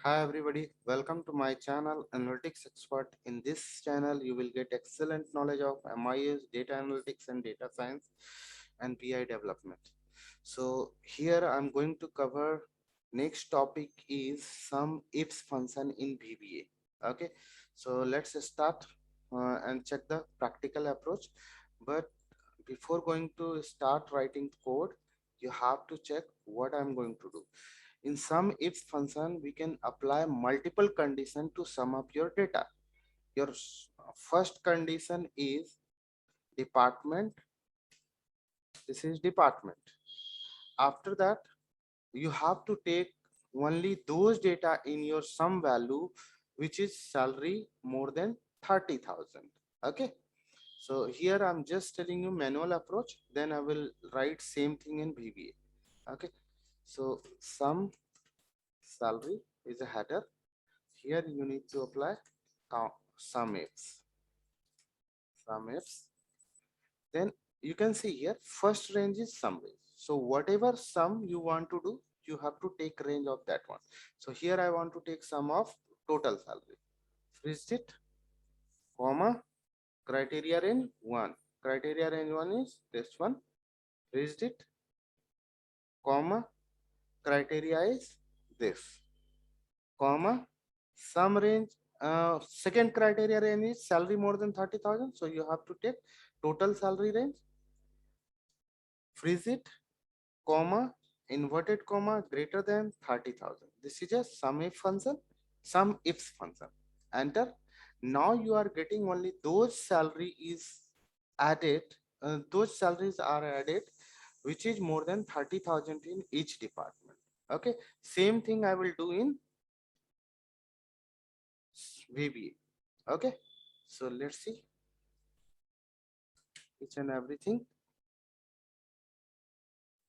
Hi everybody, welcome to my channel Analytics Expert. In this channel, you will get excellent knowledge of MIS, data analytics and data science and BI development. So here I'm going to cover next topic is some ifs function in VBA. Okay, so let's start and check the practical approach. But before going to start writing code, you have to check what I'm going to do. In some if function, we can apply multiple conditions to sum up your data. Your first condition is department. This is department. After that, you have to take only those data in your sum value, which is salary more than 30,000. Okay. So here I'm just telling you manual approach. Then I will write same thing in VBA. Okay. So sum salary is a header. Here you need to apply sum ifs. Then you can see here first range is sum range. So whatever sum you want to do, you have to take range of that one. So here I want to take sum of total salary. Freeze it, comma, criteria range 1. Criteria range 1 is this one. Freeze it, comma, criteria is this, comma, sum range. Second criteria range is salary more than 30,000. So you have to take total salary range. Freeze it, comma, inverted comma, greater than 30,000. This is a sum if function, sum ifs function. Enter. Now you are getting only those salary is added, those salaries are added, which is more than 30,000 in each department. Okay. Same thing I will do in VBA. Okay. So let's see each and everything.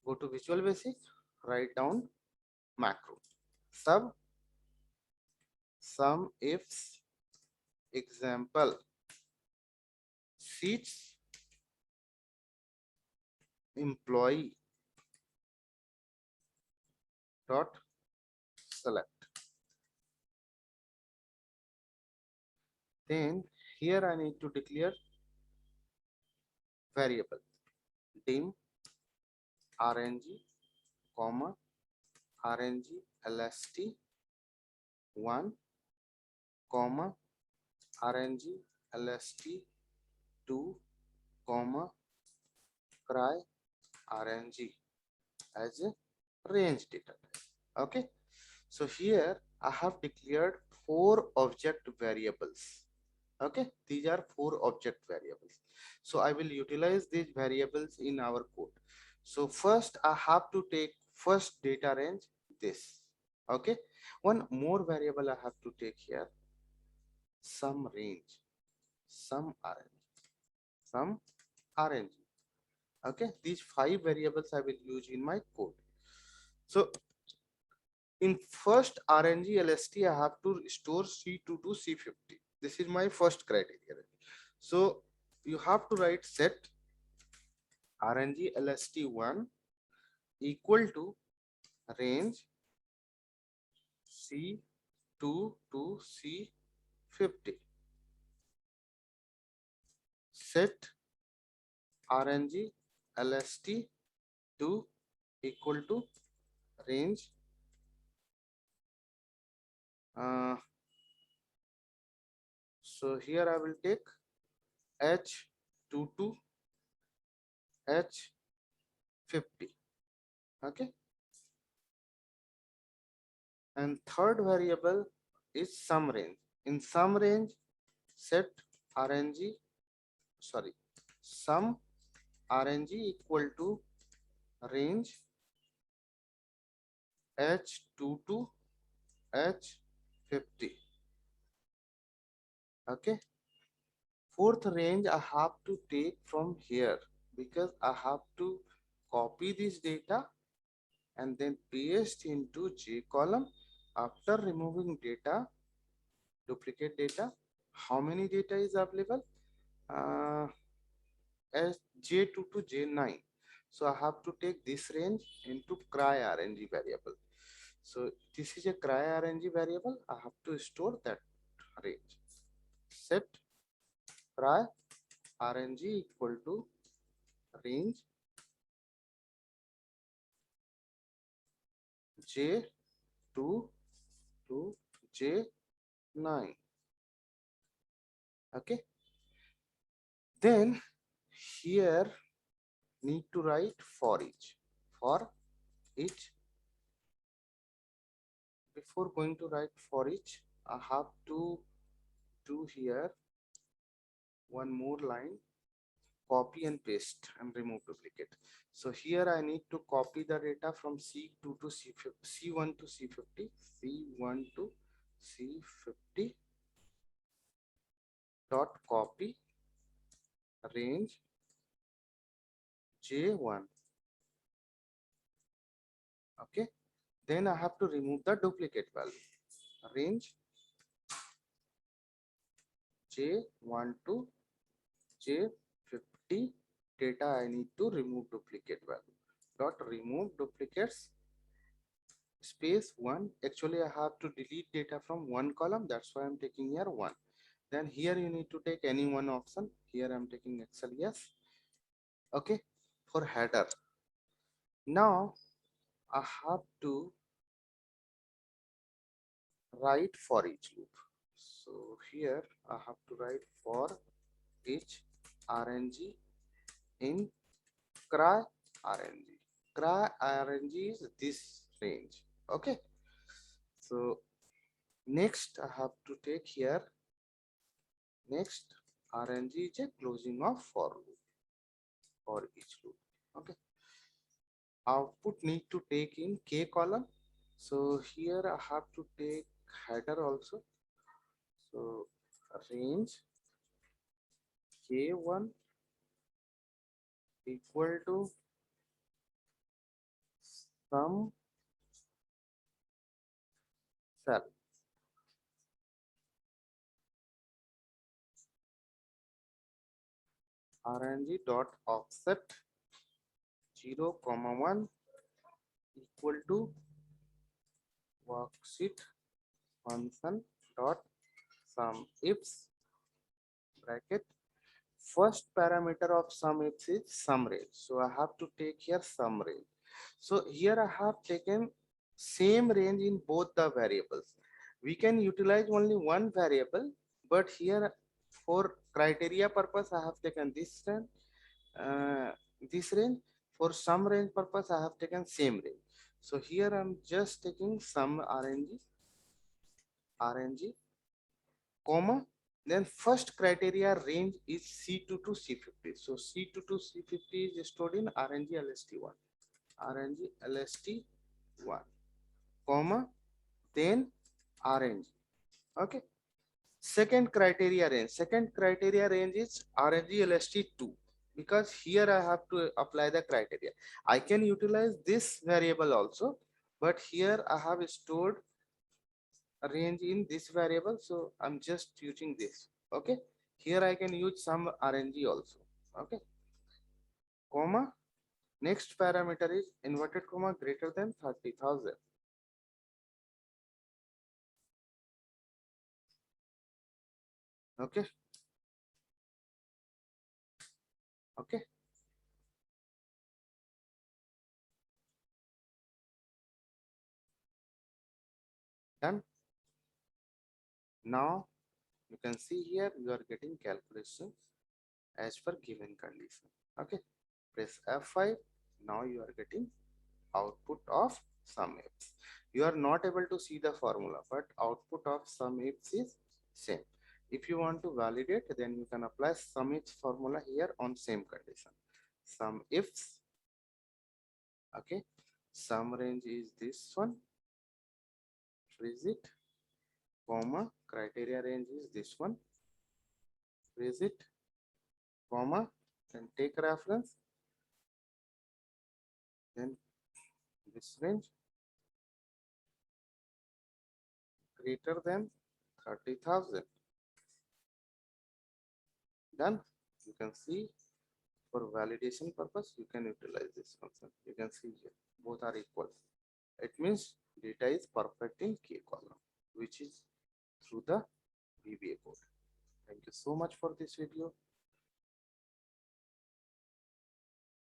Go to Visual Basic, write down macro. Sum ifs example seats employee dot select. Then here I need to declare variable dim rng comma rng lst 1 comma rng lst 2 comma cry rng as a range data type. Okay, so here I have declared 4 object variables. Okay, these are 4 object variables. So I will utilize these variables in our code. So first I have to take first data range this. Okay, one more variable I have to take here, sum range, sum sum rng. Okay, these 5 variables I will use in my code. So in first RNG LST, I have to store C2 to C50. This is my first criteria. So you have to write set RNG LST1 equal to range C2 to C50. Set RNG LST2 equal to range so here I will take H2 to H50. Okay, and third variable is sum range. In sum range, set RNG, sorry, sum RNG equal to range H2 to H50. Okay, fourth range I have to take from here because I have to copy this data and then paste into J column. After removing data, duplicate data, how many data is available? As J2 to J9. So I have to take this range into cry RNG variable. So this is a cry RNG variable. I have to store that range. Set cry RNG equal to range J2 to J9. Okay, then here need to write for each. Before going to write for each, I have to do here one more line, copy and paste and remove duplicate. So here I need to copy the data from C2 to C50, C1 to C50, C1 to C50 dot copy range J1. Okay, then I have to remove the duplicate value, range J1 to J50 data. I need to remove duplicate value. Dot remove duplicates space 1. Actually I have to delete data from one column, that's why I'm taking here 1. Then here you need to take any one option. Here I'm taking Excel, yes. Okay, for header, now I have to write for each loop. So here I have to write for each RNG in cry RNG. Cry RNG is this range. Okay, so next I have to take here, next RNG is a closing of for loop for each loop. Okay, output need to take in k column. So here I have to take header also. So range k1 equal to some cell, RNG dot offset 0, 1 equal to worksheet function dot sum ifs bracket. First parameter of sum ifs is sum range. So I have to take here sum range. So here I have taken same range in both the variables. We can utilize only one variable, but here for criteria purpose I have taken this range. This range. For sum range purpose I have taken same range. So here I'm just taking sum RNG, comma, then first criteria range is C2 to C50. So C2 to C50 is stored in RNG LST1, RNG LST1, comma, then RNG. Okay, second criteria range is RNG LST2, because here I have to apply the criteria. I can utilize this variable also, but here I have stored a range in this variable, so I'm just using this. Okay, here I can use some RNG also. Okay, comma, next parameter is inverted comma greater than 30,000. Okay, okay, done. Now you can see here you are getting calculation as per given condition. Okay, press F5. Now you are getting output of sum ifs. You are not able to see the formula, but output of sum ifs is same. If you want to validate, then you can apply sum ifs formula here on same condition. Sum ifs, okay, sum range is this one, freeze it, comma, criteria range is this one, freeze it, comma, then take reference, then this range greater than 30,000. Done. You can see for validation purpose, you can utilize this function. You can see here, both are equal. It means data is perfect in K column, which is through the VBA code. Thank you so much for this video.